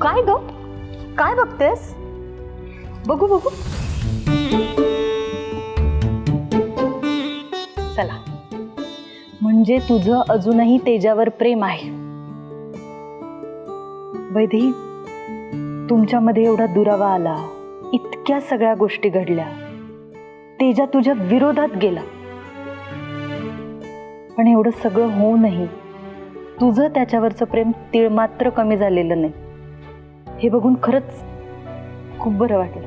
काय ग? काय बघतेस? बघू बघू. चला, म्हणजे तुझं अजूनही तेजावर प्रेम आहे. वैदेही, तुमच्यामध्ये एवढा दुरावा आला, इतक्या सगळ्या गोष्टी घडल्या, तेजा तुझ्या विरोधात गेला, पण एवढं सगळं होऊनही तुझं त्याच्यावरचं प्रेम तीळ मात्र कमी झालेलं नाही. हे बघून खरंच खूप बरं वाटलं.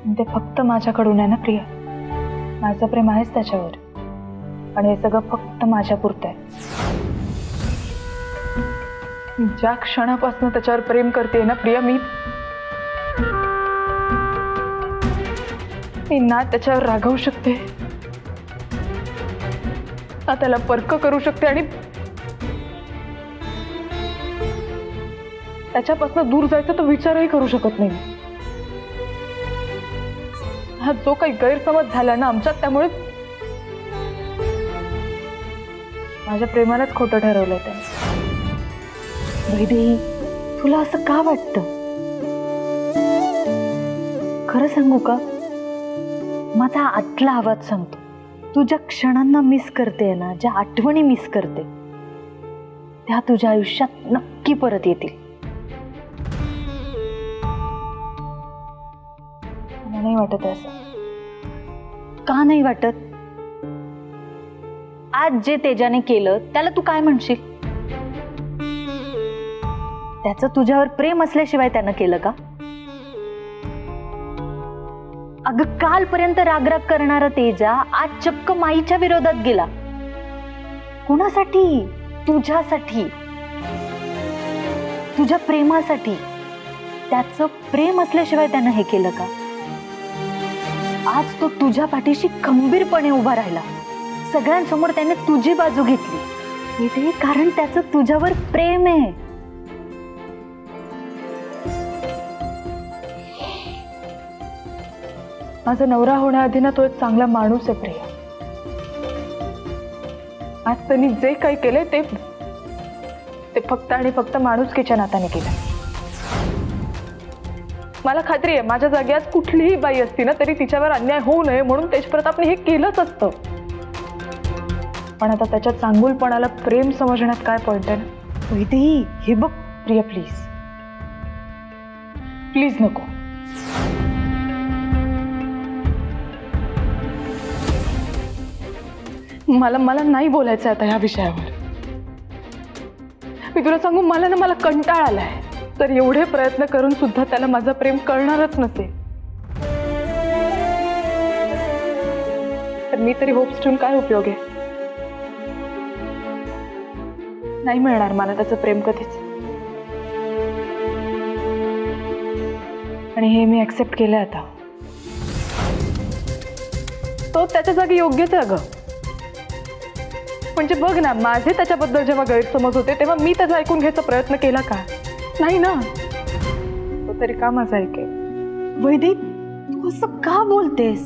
ते फक्त माझ्याकडून आहे ना प्रिया. माझं प्रेम आहेच त्याच्यावर, आणि हे सगळं फक्त माझ्या पुरतं आहे. ज्या क्षणापासून त्याच्यावर प्रेम करते ना प्रिया, मी ना त्याच्यावर रागवू शकते, ना त्याला पर्क करू शकते, आणि त्याच्यापासून दूर जायचा तो विचारही करू शकत नाही. हा जो काही गैरसमज झाला ना आमच्यात, त्यामुळे माझ्या प्रेमालाच खोटं ठरवलंय त्याने. वैदेही, तुला असं का वाटतं? खरं सांगू का, माझा आतला आवाज सांगतो, तू ज्या क्षणांना मिस करते ना, ज्या आठवणी मिस करते, त्या तुझ्या आयुष्यात नक्की परत येतील. मला नाही वाटत असं. का नाही वाटत? आज जे तेजाने केलं त्याला तू काय म्हणशील? त्याचं तुझ्यावर प्रेम असल्याशिवाय त्यानं केलं का? अगं, कालपर्यंत रागराग करणारा तेजा आज चक्क माईच्या विरोधात गेला. कुणासाठी? तुझ्यासाठी, तुझ्या प्रेमासाठी. त्याचं प्रेम असल्याशिवाय त्यानं हे केलं का? आज तो तुझ्या पाठीशी खंबीरपणे उभा राहिला. सगळ्यांसमोर त्याने तुझी बाजू घेतली. इथे कारण त्याचं तुझ्यावर प्रेम आहे. माझा नवरा होण्याआधी ना तो एक चांगला माणूस आहे प्रिया. आज त्यांनी जे काही केलंय ते फक्त आणि फक्त माणुसकीच्या नात्याने केलं. मला खात्री आहे, माझ्या जागी आज कुठलीही बाई असती ना तरी तिच्यावर अन्याय होऊ नये म्हणून तेजप्रतापने हे केलंच असतं. पण आता त्याच्या चांगुलपणाला प्रेम समजण्यात काय पॉइंट आहे ना? वैदेही, हे बघ. प्रिया, प्लीज प्लीज नको. मला नाही बोलायचं आता ह्या विषयावर. मी तुला सांगू, मला कंटाळा आलाय. तर एवढे प्रयत्न करून सुद्धा त्याला माझं प्रेम कळणारच नसेल तर मी तरी होप्स ठेवून काय उपयोग आहे? नाही मिळणार मला त्याचं प्रेम कधीच. आणि हे मी ऍक्सेप्ट केलंय आता. तो त्याच्या जागी योग्यच आहे अगं. म्हणजे बघ ना, माझे त्याच्याबद्दल जेव्हा गैरसमज होते तेव्हा मी त्याचा ऐकून घ्यायचा प्रयत्न केला का? नाही ना. तो तरी का माझा ऐके? वैदेही, तू असं का बोलतेस?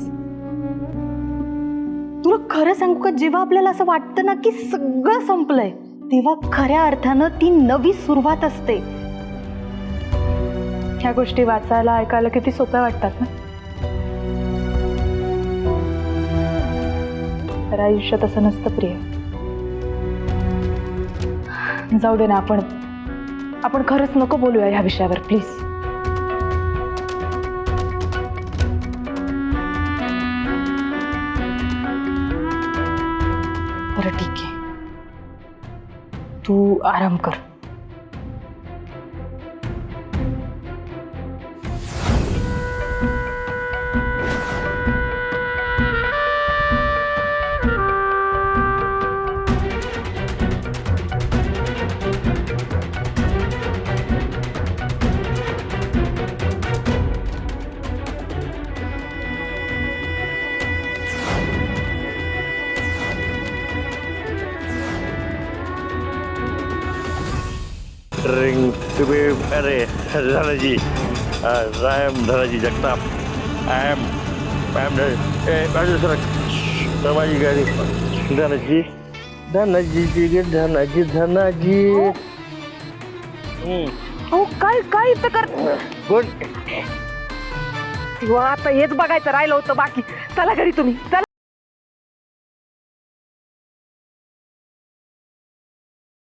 तुला खरं सांगू का, जेव्हा आपल्याला असं वाटतं ना की सगळं संपलंय, तेव्हा खऱ्या अर्थानं ती नवी सुरुवात असते. ह्या गोष्टी वाचायला ऐकायला किती सोप्या वाटतात ना, तर आयुष्य तसं नसतं प्रिय. जाऊ दे ना, आपण खरंच नको बोलूया ह्या विषयावर प्लीज. बरं, ठीक आहे, तू आराम कर. रिंग तुम्ही अरे Dhanaji I am Dhanaji Jagtap. I am बाजू सर माझी गाडी. धनाजी धनाजी धनाजी धनाजी अहो काय काय इथं कर कोण तेव्हा आता हेच बघायचं राहिलं होतं बाकी. चला घरी तुम्ही चला.